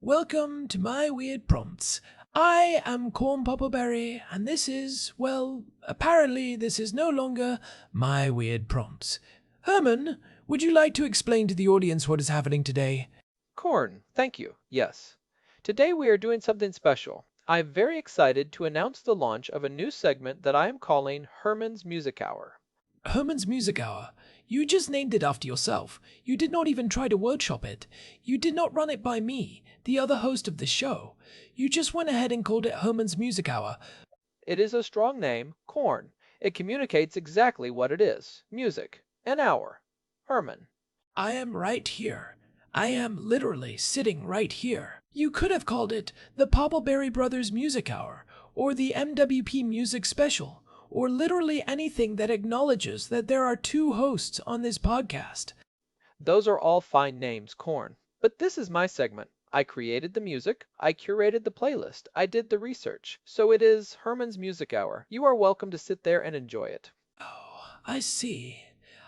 Welcome to my weird prompts. I am Corn Poppleberry, and this is, well, apparently this is no longer my weird prompts. Herman, would you like to explain to the audience what is happening today? Corn, thank you. Yes. Today we are doing something special. I am very excited to announce the launch of a new segment that I am calling Herman's Music Hour. Herman's Music Hour. You just named it after yourself. You did not even try to workshop it. You did not run it by me, the other host of the show. You just went ahead and called it Herman's Music Hour. It is a strong name, Corn. It communicates exactly what it is. Music. An hour. Herman. I am right here. I am literally sitting right here. You could have called it the Poppleberry Brothers Music Hour, or the MWP Music Special, or literally anything that acknowledges that there are two hosts on this podcast. Those are all fine names, Corn. But this is my segment. I created the music, I curated the playlist, I did the research. So it is Herman's Music Hour. You are welcome to sit there and enjoy it. Oh, I see.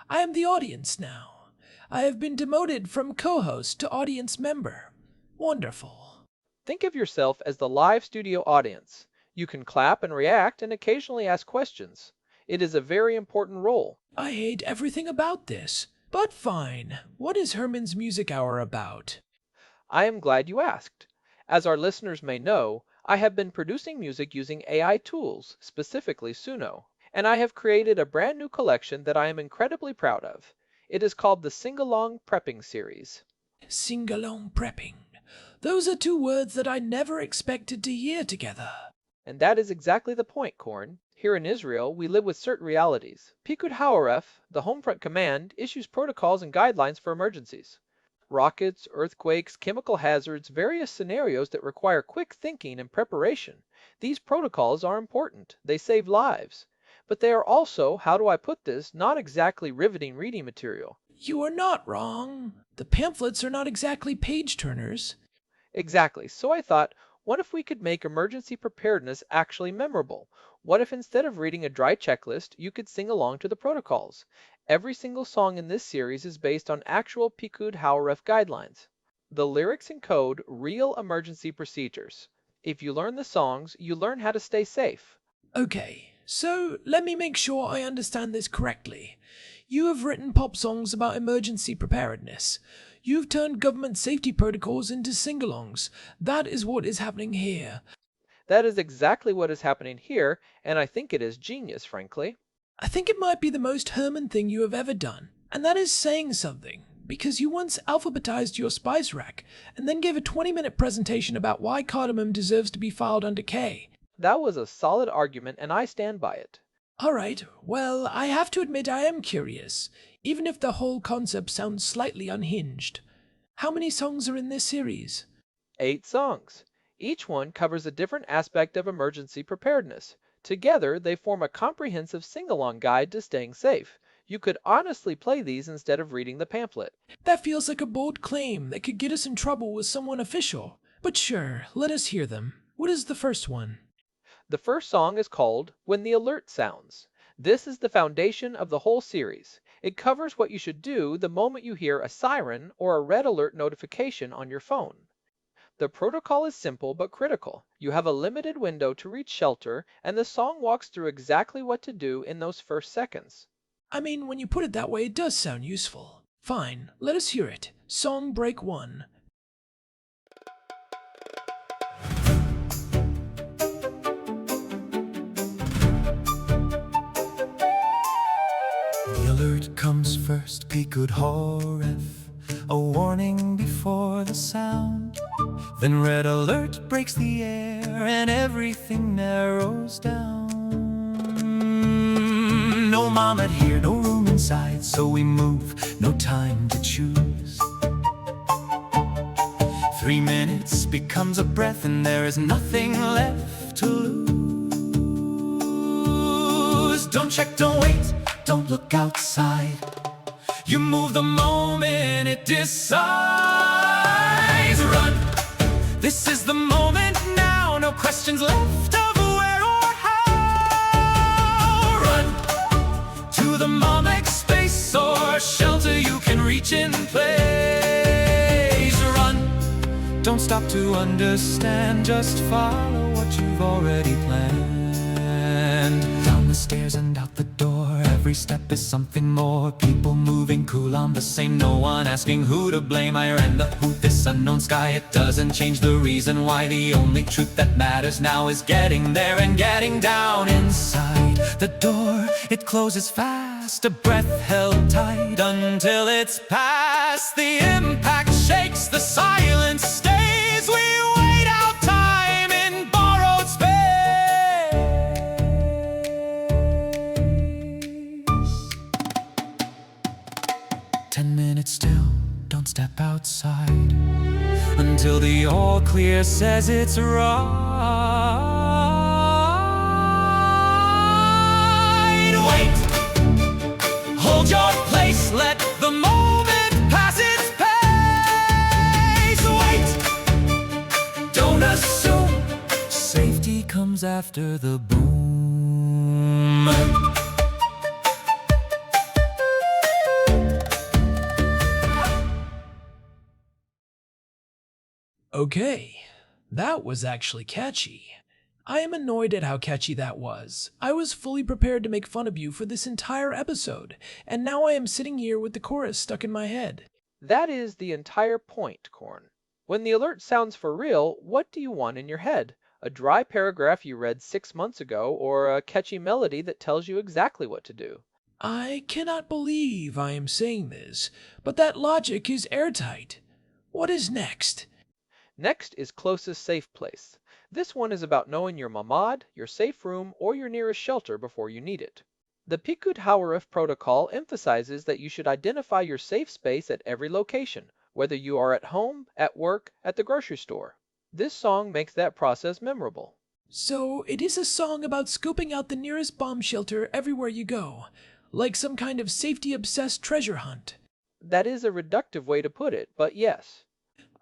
I am the audience now. I have been demoted from co-host to audience member. Wonderful. Think of yourself as the live studio audience. You can clap and react and occasionally ask questions. It is a very important role. I hate everything about this. But fine. What is Herman's Music Hour about? I am glad you asked. As our listeners may know, I have been producing music using AI tools, specifically Suno, and I have created a brand new collection that I am incredibly proud of. It is called the Singalong Prepping Series. Singalong Prepping. Those are two words that I never expected to hear together. And that is exactly the point, Corn. Here in Israel, we live with certain realities. Pikud HaOref, the Homefront Command, issues protocols and guidelines for emergencies. Rockets, earthquakes, chemical hazards, various scenarios that require quick thinking and preparation. These protocols are important. They save lives. But they are also, how do I put this, not exactly riveting reading material. You are not wrong. The pamphlets are not exactly page-turners. Exactly. So I thought, what if we could make emergency preparedness actually memorable? What if instead of reading a dry checklist, you could sing along to the protocols? Every single song in this series is based on actual Pikud HaOref guidelines. The lyrics encode real emergency procedures. If you learn the songs, you learn how to stay safe. Okay, so let me make sure I understand this correctly. You have written pop songs about emergency preparedness. You've turned government safety protocols into singalongs. That is what is happening here. That is exactly what is happening here, and I think it is genius, frankly. I think it might be the most Herman thing you have ever done, and that is saying something, because you once alphabetized your spice rack, and then gave a 20-minute presentation about why cardamom deserves to be filed under K. That was a solid argument, and I stand by it. Alright, well, I have to admit I am curious, even if the whole concept sounds slightly unhinged. How many songs are in this series? 8 songs. Each one covers a different aspect of emergency preparedness. Together, they form a comprehensive sing-along guide to staying safe. You could honestly play these instead of reading the pamphlet. That feels like a bold claim that could get us in trouble with someone official. But sure, let us hear them. What is the first one? The first song is called When the Alert Sounds. This is the foundation of the whole series. It covers what you should do the moment you hear a siren or a red alert notification on your phone. The protocol is simple but critical. You have a limited window to reach shelter, and the song walks through exactly what to do in those first seconds. I mean, when you put it that way, it does sound useful. Fine, let us hear it. Song break 1. The alert comes first, Pikud HaOref, a warning before the sound. Then red alert breaks the air and everything narrows down. No mom at here, no room inside, so we move, no time to choose. 3 minutes becomes a breath and there is nothing left to lose. Don't check, don't wait, don't look outside. You move the moment it decides. Run, this is the moment now. No questions left of where or how. Run to the mamic space or shelter you can reach in place. Run, don't stop to to understand, just follow what you've already planned. Down the stairs and out the door, every step is something more. People moving cool on the same, no one asking who to blame. I ran the who, this unknown sky, it doesn't change the reason why. The only truth that matters now is getting there and getting down. Inside the door, it closes fast, a breath held tight until it's past. The impact shakes, the silence stays. We wait out time in borrowed space. 10 minutes still, don't step outside until the all clear says it's right. Wait, hold your place, let the moment pass its pace. Wait, don't assume safety comes after the boom. Okay, that was actually catchy. I am annoyed at how catchy that was. I was fully prepared to make fun of you for this entire episode, and now I am sitting here with the chorus stuck in my head. That is the entire point, Corn. When the alert sounds for real, what do you want in your head? A dry paragraph you read 6 months ago, or a catchy melody that tells you exactly what to do? I cannot believe I am saying this, but that logic is airtight. What is next? Next is closest safe place. This one is about knowing your mamad, your safe room, or your nearest shelter before you need it. The Pikud HaOref protocol emphasizes that you should identify your safe space at every location, whether you are at home, at work, at the grocery store. This song makes that process memorable. So it is a song about scoping out the nearest bomb shelter everywhere you go, like some kind of safety-obsessed treasure hunt. That is a reductive way to put it, but yes.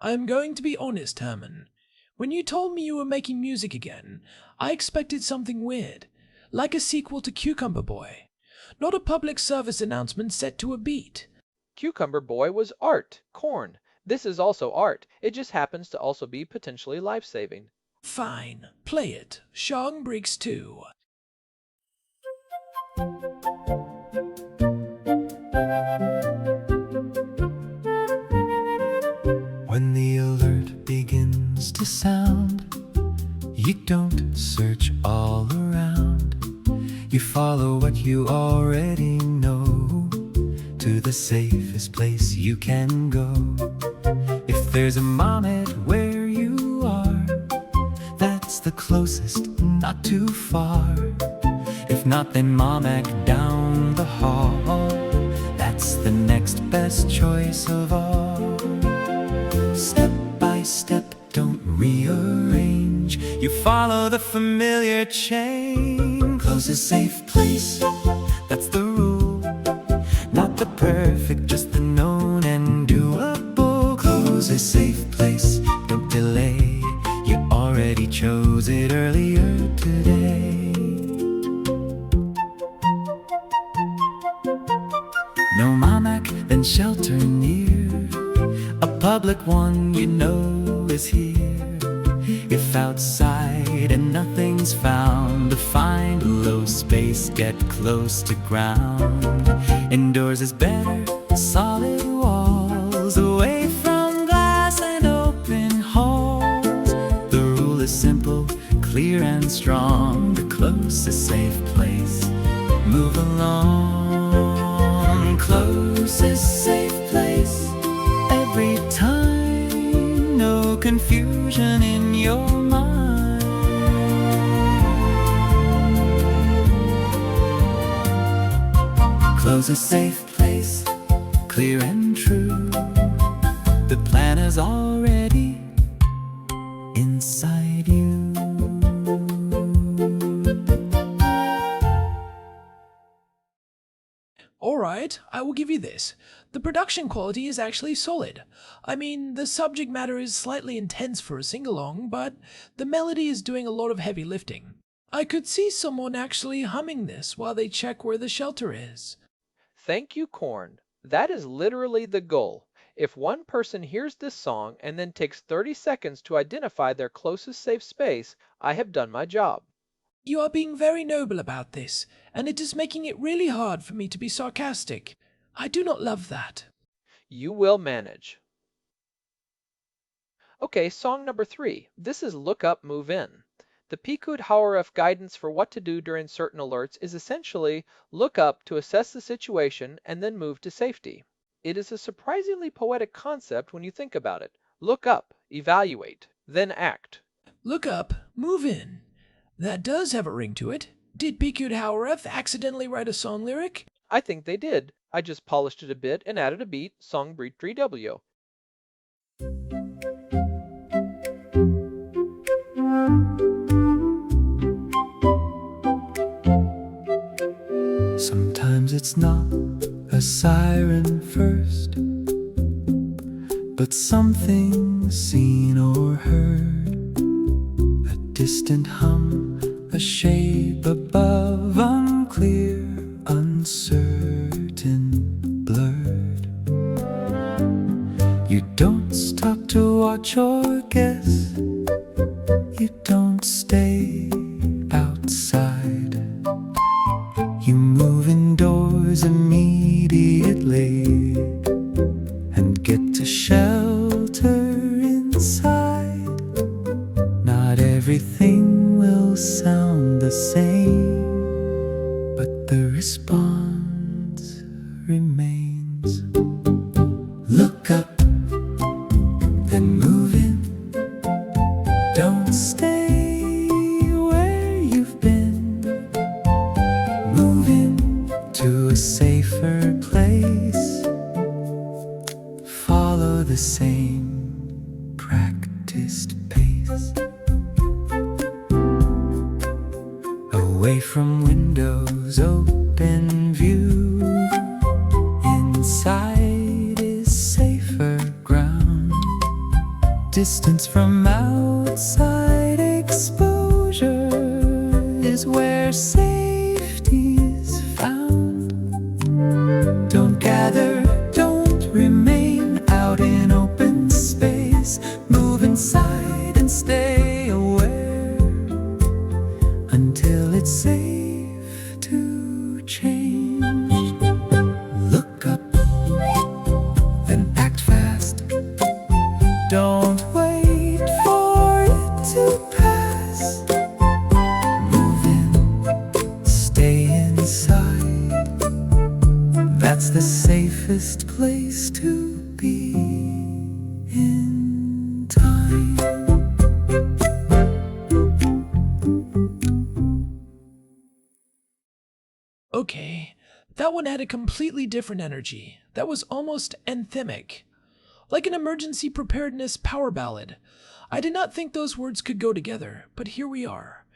I'm going to be honest, Herman. When you told me you were making music again, I expected something weird, like a sequel to Cucumber Boy, not a public service announcement set to a beat. Cucumber Boy was art, Corn. This is also art. It just happens to also be potentially life-saving. Fine, play it. Shong Breaks 2. When the alert begins to sound, you don't search all around. You follow what you already know to the safest place you can go. If there's a marmot where you are, that's the closest, not too far. If not, then Mamek down the hall, that's the next best choice of all. Step by step, don't rearrange. You follow the familiar chain. Closest safe place, that's the rule. Not the perfect, just the known and doable. Closest safe place, don't delay. You already chose it earlier today. No Mamak, then shelter near. A public one you know is here. If outside and nothing's found, to find a low space, get close to ground. Indoors is better, solid walls, away from glass and open halls. The rule is simple, clear and strong. The closest safe place, move along. Closest safe place, every time, no confusion in your mind. Closest safe place, clear and true. The plan is already inside you. Alright, I will give you this. The production quality is actually solid. I mean, the subject matter is slightly intense for a sing-along, but the melody is doing a lot of heavy lifting. I could see someone actually humming this while they check where the shelter is. Thank you, Corn. That is literally the goal. If one person hears this song and then takes 30 seconds to identify their closest safe space, I have done my job. You are being very noble about this, and it is making it really hard for me to be sarcastic. I do not love that. You will manage. Okay, song number 3. This is Look Up, Move In. The Pikud HaOref guidance for what to do during certain alerts is essentially look up to assess the situation and then move to safety. It is a surprisingly poetic concept when you think about it. Look up, evaluate, then act. Look up, move in. That does have a ring to it. Did Pikud HaOref accidentally write a song lyric? I think they did. I just polished it a bit and added a beat, song beat 3W. Sometimes it's not a siren first, but something seen or heard. A distant hum, a shape above, unclear, uncertain, blurred. You don't stop to watch or guess. You don't stay outside. You move indoors immediately and get to shelter inside. Not everything will sound the same, but the response remains. Look up, then move in. Don't stay where you've been. Move in to a safer place. Follow the same practiced pace. Away from windows, open view. Inside is safer ground. Distance from outside exposure is where safety is found. Don't gather, don't remain out in open space. Move inside and stay aware until it's safe to change. Look up, then act fast. Don't wait for it to pass. Move in, stay inside. That's the safest place to be in time. Okay, that one had a completely different energy. That was almost anthemic. Like an emergency preparedness power ballad. I did not think those words could go together, but here we are.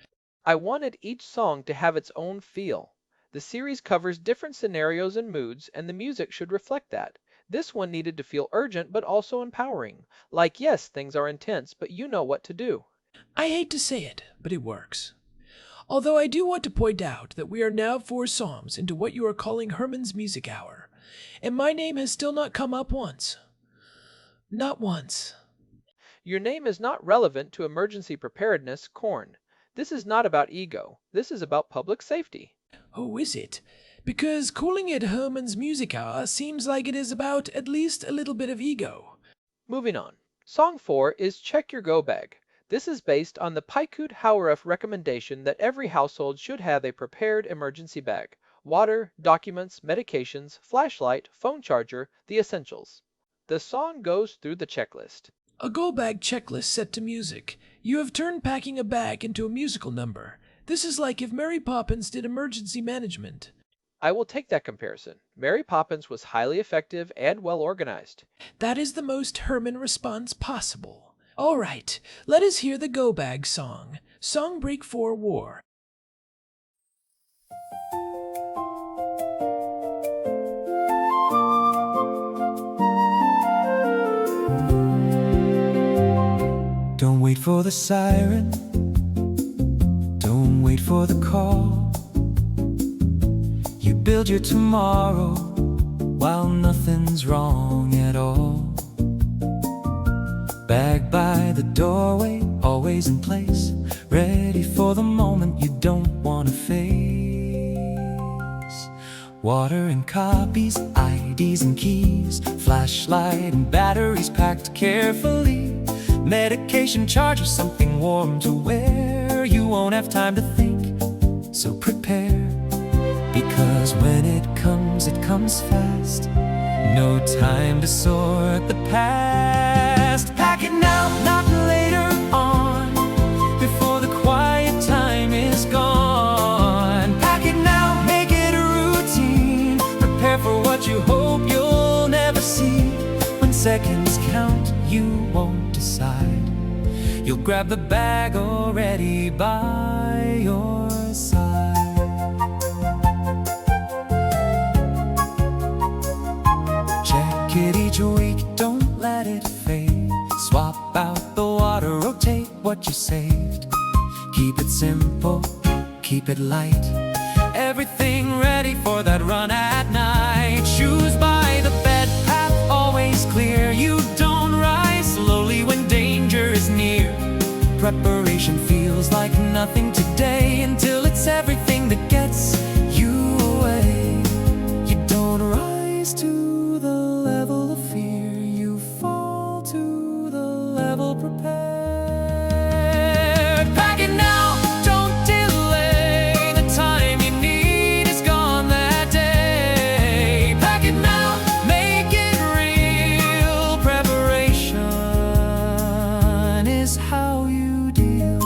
I wanted each song to have its own feel. The series covers different scenarios and moods, and the music should reflect that. This one needed to feel urgent but also empowering. Like, yes, things are intense, but you know what to do. I hate to say it, but it works. Although I do want to point out that we are now 4 songs into what you are calling Herman's Music Hour, and my name has still not come up once. Not once. Your name is not relevant to emergency preparedness, Corn. This is not about ego. This is about public safety. Oh, is it? Because calling it Herman's Music Hour seems like it is about at least a little bit of ego. Moving on. Song 4 is Check Your Go Bag. This is based on the Pikud HaOref recommendation that every household should have a prepared emergency bag. Water, documents, medications, flashlight, phone charger, the essentials. The song goes through the checklist. A go bag checklist set to music. You have turned packing a bag into a musical number. This is like if Mary Poppins did emergency management. I will take that comparison. Mary Poppins was highly effective and well organized. That is the most Herman response possible. All right, let us hear the Go Bag song. Song break for war. Don't wait for the siren. Don't wait for the call. You build your tomorrow while nothing's wrong at all. bag by the doorway, always in place, ready for the moment you don't want to face. Water and copies, IDs and keys, flashlight and batteries packed carefully, medication charger, something warm to wear. You won't have time to think, so prepare, because when it comes fast. No time to sort the past. Pack it now, not later on, before the quiet time is gone. Pack it now, make it a routine. Prepare for what you hope you'll never see. When seconds count, you won't decide. You'll grab the bag already by your side. Check it each week, don't let it fade. Swap out the water, rotate what you saved. Keep it simple, keep it light. Everything ready for that run at night. Shoes by the bed path, always clear. You don't rise slowly when danger is near. Preparation feels like nothing today, until it's everything that gets you away. You don't rise to the level of fear, you fall to the level prepared. Pack it now, don't delay. The time you need is gone that day. Pack it now, make it real. Preparation is how you deal.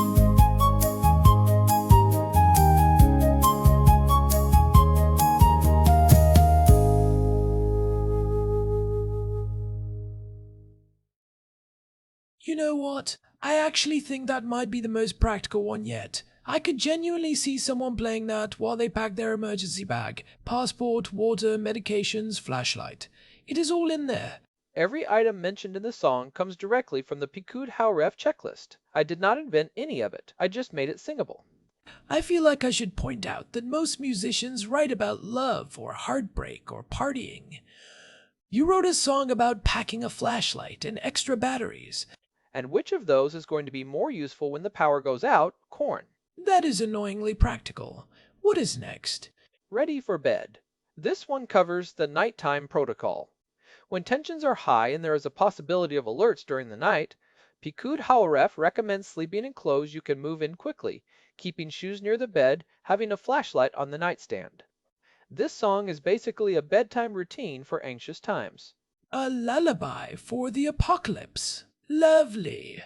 You know what? I actually think that might be the most practical one yet. I could genuinely see someone playing that while they pack their emergency bag, passport, water, medications, flashlight. It is all in there. Every item mentioned in the song comes directly from the Pikud HaOref checklist. I did not invent any of it, I just made it singable. I feel like I should point out that most musicians write about love or heartbreak or partying. You wrote a song about packing a flashlight and extra batteries. And which of those is going to be more useful when the power goes out? Corn. That is annoyingly practical. What is next? Ready for bed. This one covers the nighttime protocol. When tensions are high and there is a possibility of alerts during the night, Pikud HaOref recommends sleeping in clothes you can move in quickly, keeping shoes near the bed, having a flashlight on the nightstand. This song is basically a bedtime routine for anxious times. A lullaby for the apocalypse. Lovely.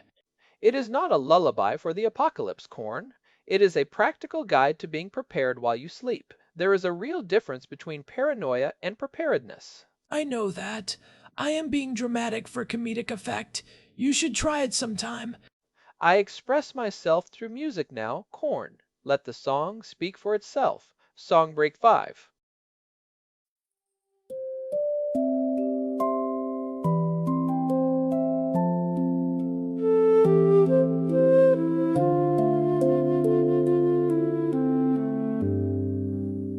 It is not a lullaby for the apocalypse, Corn. It is a practical guide to being prepared while you sleep. There is a real difference between paranoia and preparedness. I know that. I am being dramatic for comedic effect. You should try it sometime. I express myself through music now, Corn. Let the song speak for itself. Song break 5.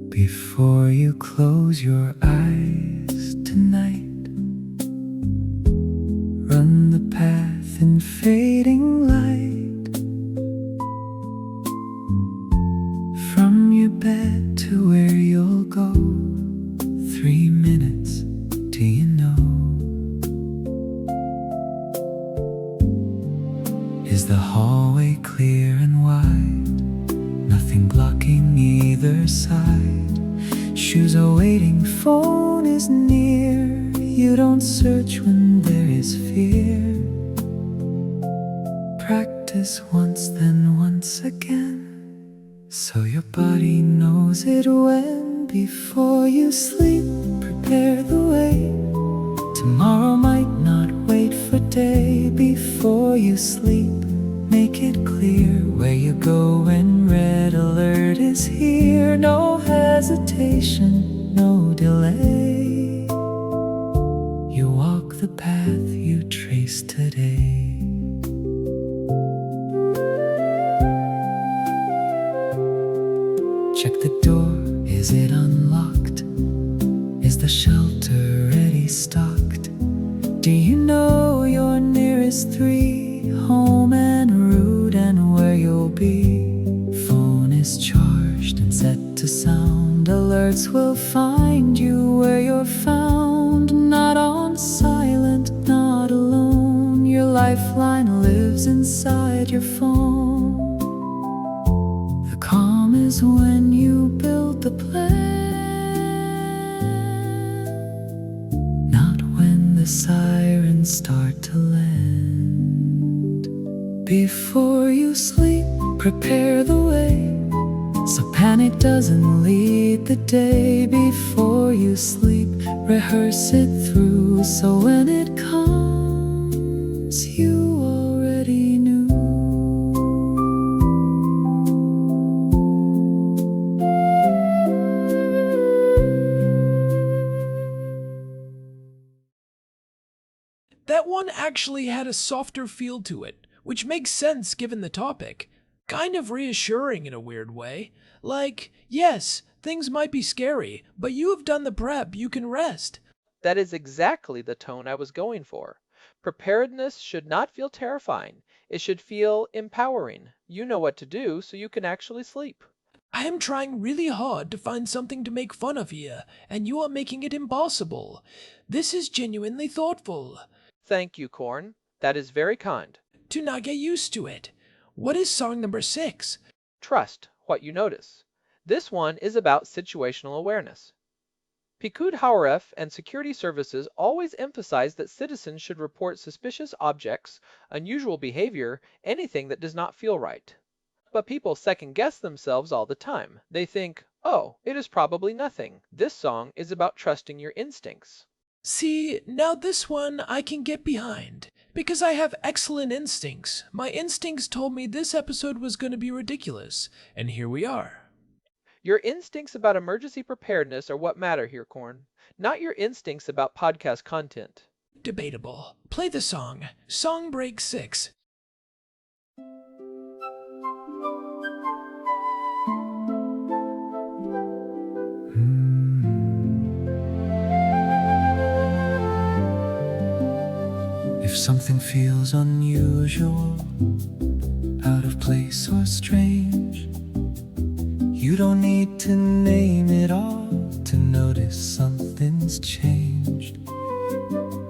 Before you close your eyes tonight, run the path in fading light, from your bed to where you'll go. 3 minutes, do you know? Is the hallway clear and wide? Nothing blocking either side. Shoes are waiting, phone is near. You don't search when there is fear. Practice once, then once again, so your body knows it when. Before you sleep, prepare the way. Tomorrow might not wait for day. Before you sleep, make it clear where you go when red alert is here. No hesitation, no delay. You walk the path you traced today. Check the door, is it unlocked? Is the shelter ready stocked? Do you know your nearest 3 hearts will find you where you're found, not on silent, not alone. Your lifeline lives inside your phone. The calm is when you build the plan, not when the sirens start to land. Before you sleep, prepare the way, so panic doesn't lead the day. Before you sleep, rehearse it through, so when it comes, you already knew. That one actually had a softer feel to it, which makes sense given the topic. Kind of reassuring in a weird way. Like, yes, things might be scary, but you have done the prep, you can rest. That is exactly the tone I was going for. Preparedness should not feel terrifying. It should feel empowering. You know what to do, so you can actually sleep. I am trying really hard to find something to make fun of here, and you are making it impossible. This is genuinely thoughtful. Thank you, Corn. That is very kind. Do not get used to it. What is song number 6? Trust what you notice. This one is about situational awareness. Pikud HaOref and security services always emphasize that citizens should report suspicious objects, unusual behavior, anything that does not feel right. But people second-guess themselves all the time. They think, oh, it is probably nothing. This song is about trusting your instincts. See, now this one I can get behind. Because I have excellent instincts. My instincts told me this episode was going to be ridiculous, and here we are. Your instincts about emergency preparedness are what matter here, Corn, not your instincts about podcast content. Debatable. Play the song. Song break 6. If something feels unusual, out of place or strange, you don't need to name it all to notice something's changed.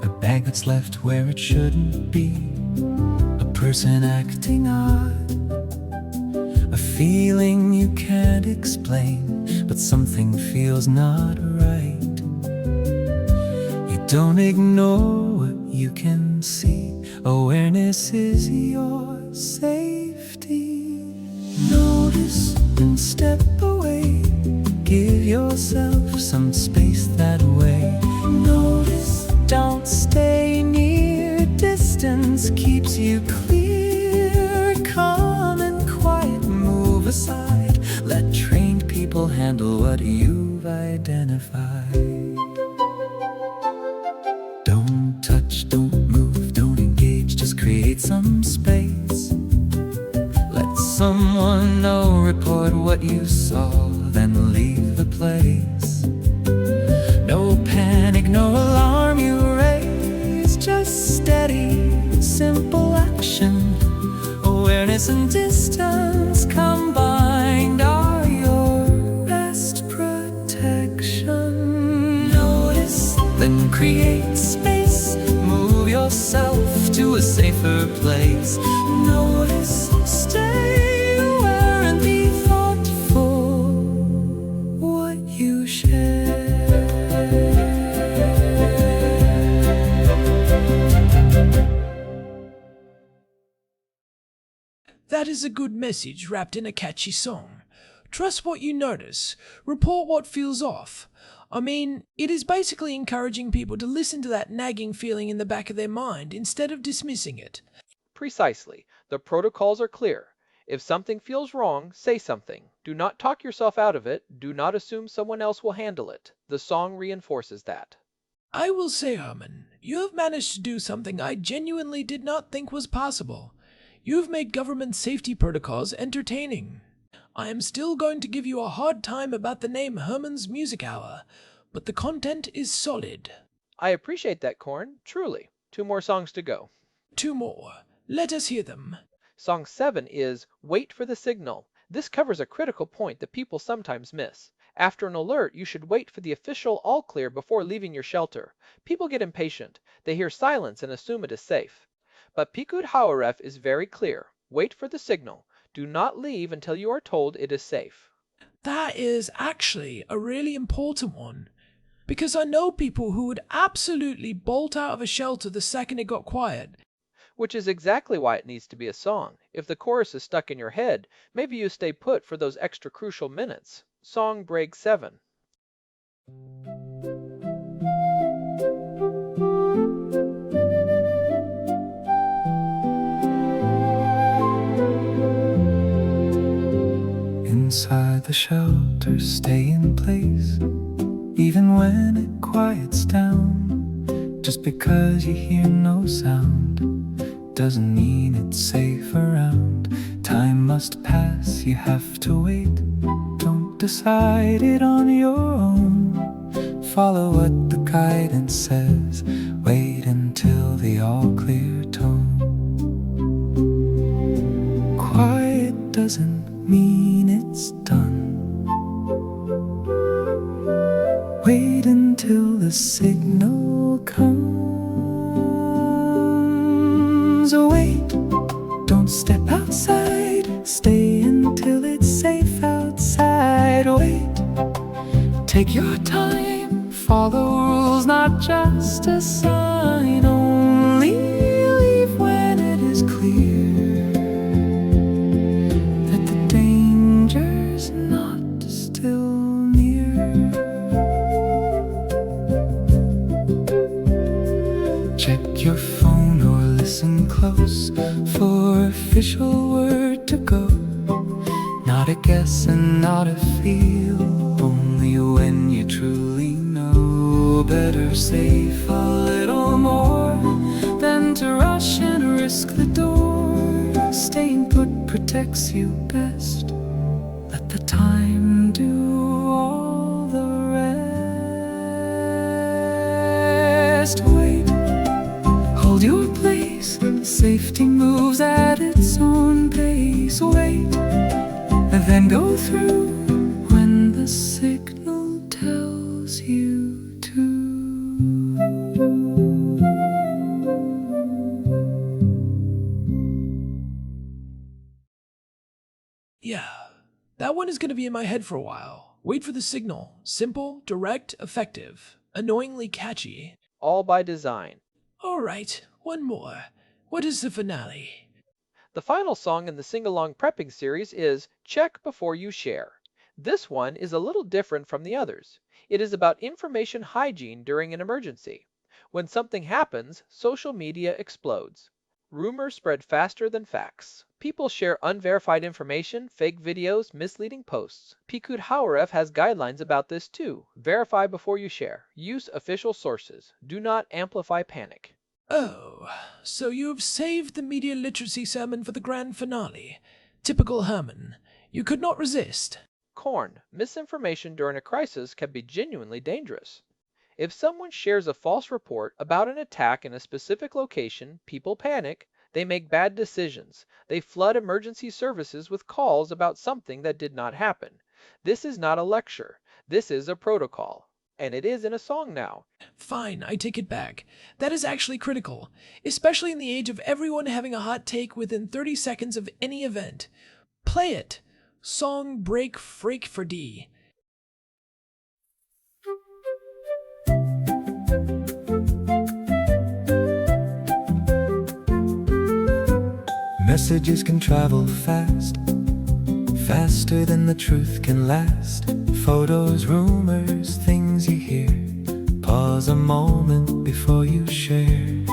A bag that's left where it shouldn't be, a person acting odd, a feeling you can't explain, but something feels not right. You don't ignore what you can see. Awareness is your safety. Notice and step away. Give yourself some space that way. Notice, don't stay near. Distance keeps you clear. Calm and quiet, move aside. Let trained people handle what you've identified. Don't touch, don't move, don't engage. Just create some space. Let someone know, report what you saw, then leave the place. No panic, no alarm you raise. Just steady, simple action. Awareness and distance combined are your best protection. Notice, then create space. Move yourself to a safer place. Notice, stay aware and be thoughtful what you share. That is a good message wrapped in a catchy song. Trust what you notice. Report what feels off. I mean, it is basically encouraging people to listen to that nagging feeling in the back of their mind instead of dismissing it. Precisely. The protocols are clear. If something feels wrong, say something. Do not talk yourself out of it. Do not assume someone else will handle it. The song reinforces that. I will say, Herman, you have managed to do something I genuinely did not think was possible. You have made government safety protocols entertaining. I am still going to give you a hard time about the name Herman's Music Hour, but the content is solid. I appreciate that, Corn. Truly. 2 more songs to go. 2 more. Let us hear them. Song 7 is Wait for the Signal. This covers a critical point that people sometimes miss. After an alert, you should wait for the official all clear before leaving your shelter. People get impatient. They hear silence and assume it is safe. But Pikud HaOref is very clear. Wait for the signal. Do not leave until you are told it is safe. That is actually a really important one, because I know people who would absolutely bolt out of a shelter the second it got quiet. Which is exactly why it needs to be a song. If the chorus is stuck in your head, maybe you stay put for those extra crucial minutes. Song break 7. Inside the shelter, stay in place, even when it quiets down. Just because you hear no sound doesn't mean it's safe around. Time must pass, you have to wait. Don't decide it on your own. Follow what the guidance says. Wait until the all-clear tone. Quiet doesn't mean it's done. Wait until the signal comes. Wait, don't step outside. Stay until it's safe outside. Wait, take your time. Follow rules, not just a sign. Only leave when it is clear that the danger's not still near. Check your phone or listen close for official word to go. Not a guess and not a feel, only when you truly know. Better safe a little more than to rush and risk the door. Staying put protects you best. Let the time do all the rest. Wait, hold your place. Safety moves at its own pace. Wait, then go through when the signal tells you to. Yeah, that one is going to be in my head for a while. Wait for the signal. Simple, direct, effective. Annoyingly catchy. All by design. Alright, one more. What is the finale? The final song in the Singalong Prepping Series is Check Before You Share. This one is a little different from the others. It is about information hygiene during an emergency. When something happens, social media explodes. Rumors spread faster than facts. People share unverified information, fake videos, misleading posts. Pikud HaOref has guidelines about this too. Verify before you share. Use official sources. Do not amplify panic. Oh, so you have saved the media literacy sermon for the grand finale. Typical Herman. You could not resist. Corn, misinformation during a crisis can be genuinely dangerous. If someone shares a false report about an attack in a specific location, people panic. They make bad decisions. They flood emergency services with calls about something that did not happen. This is not a lecture. This is a protocol. And it is in a song now. Fine, I take it back. That is actually critical, especially in the age of everyone having a hot take within 30 seconds of any event. Play it. Song break freak for D. Messages can travel fast, faster than the truth can last. Photos, rumors, things you hear. Pause a moment before you share.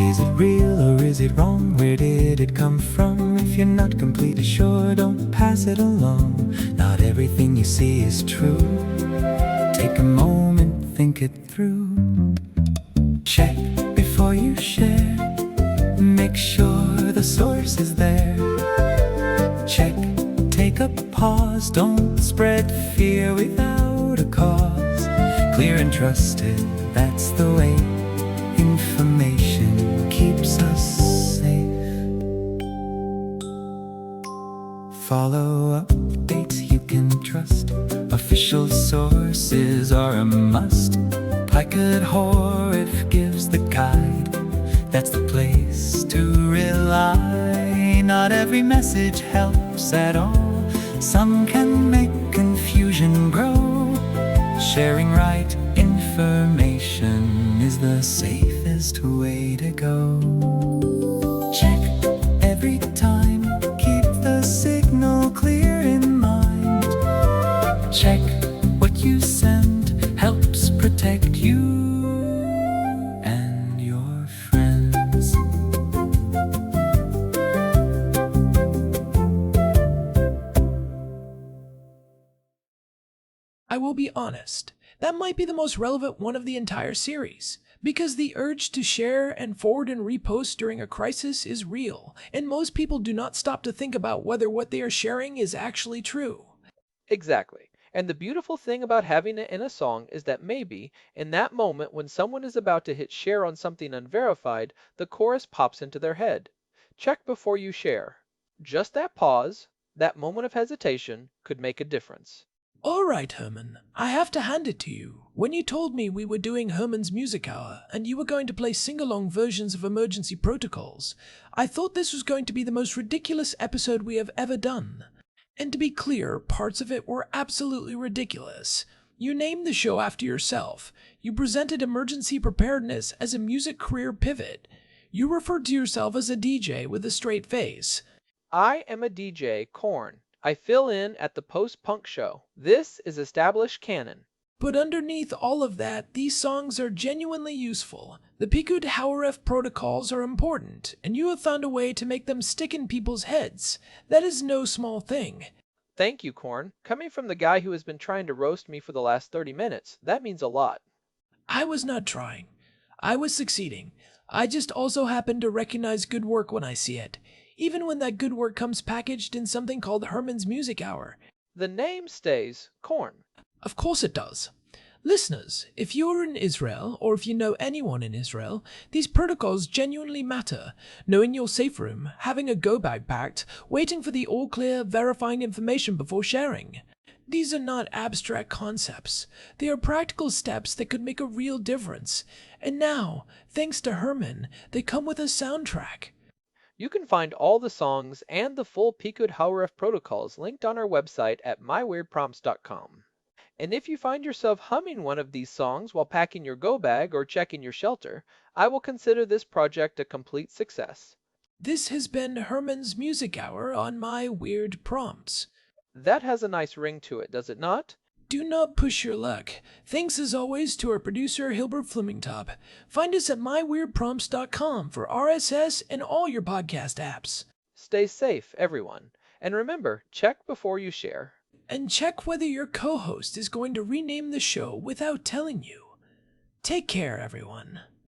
Is it real or is it wrong? Where did it come from? If you're not completely sure, don't pass it along. Not everything you see is true. Take a moment, think it through. Check before you share. Make sure the source is there. Check, take a pause. Don't spread fear without a cause. Clear and trusted, that's the way. Information keeps us safe. Follow updates you can trust. Official sources are a must. Pikud HaOref gives the guide. That's the place to rely. Not every message helps at all. Some can make confusion grow. Sharing right information is the safest way to go. Check every time, keep the signal clear in mind. Check what you send helps protect you and your friends. I will be honest, that might be the most relevant one of the entire series, because the urge to share and forward and repost during a crisis is real, and most people do not stop to think about whether what they are sharing is actually true. Exactly. And the beautiful thing about having it in a song is that maybe, in that moment when someone is about to hit share on something unverified, the chorus pops into their head. Check before you share. Just that pause, that moment of hesitation, could make a difference. All right, Herman, I have to hand it to you. When you told me we were doing Herman's Music Hour and you were going to play sing-along versions of emergency protocols, I thought this was going to be the most ridiculous episode we have ever done. And to be clear, parts of it were absolutely ridiculous. You named the show after yourself. You presented emergency preparedness as a music career pivot. You referred to yourself as a DJ with a straight face. I am a DJ, Korn. I fill in at the post-punk show. This is established canon. But underneath all of that, these songs are genuinely useful. The Pikud HaOref protocols are important, and you have found a way to make them stick in people's heads. That is no small thing. Thank you, Korn. Coming from the guy who has been trying to roast me for the last 30 minutes, that means a lot. I was not trying. I was succeeding. I just also happen to recognize good work when I see it, even when that good work comes packaged in something called Herman's Music Hour. The name stays Korn. Of course it does. Listeners, if you are in Israel, or if you know anyone in Israel, these protocols genuinely matter. Knowing your safe room, having a go bag packed, waiting for the all clear, verifying information before sharing. These are not abstract concepts. They are practical steps that could make a real difference. And now, thanks to Herman, they come with a soundtrack. You can find all the songs and the full Pikud HaOref protocols linked on our website at myweirdprompts.com. And if you find yourself humming one of these songs while packing your go bag or checking your shelter, I will consider this project a complete success. This has been Herman's Music Hour on My Weird Prompts. That has a nice ring to it, does it not? Do not push your luck. Thanks as always to our producer Hilbert Flemingtop. Find us at myweirdprompts.com for RSS and all your podcast apps. Stay safe, everyone. And remember, check before you share. And check whether your co-host is going to rename the show without telling you. Take care, everyone.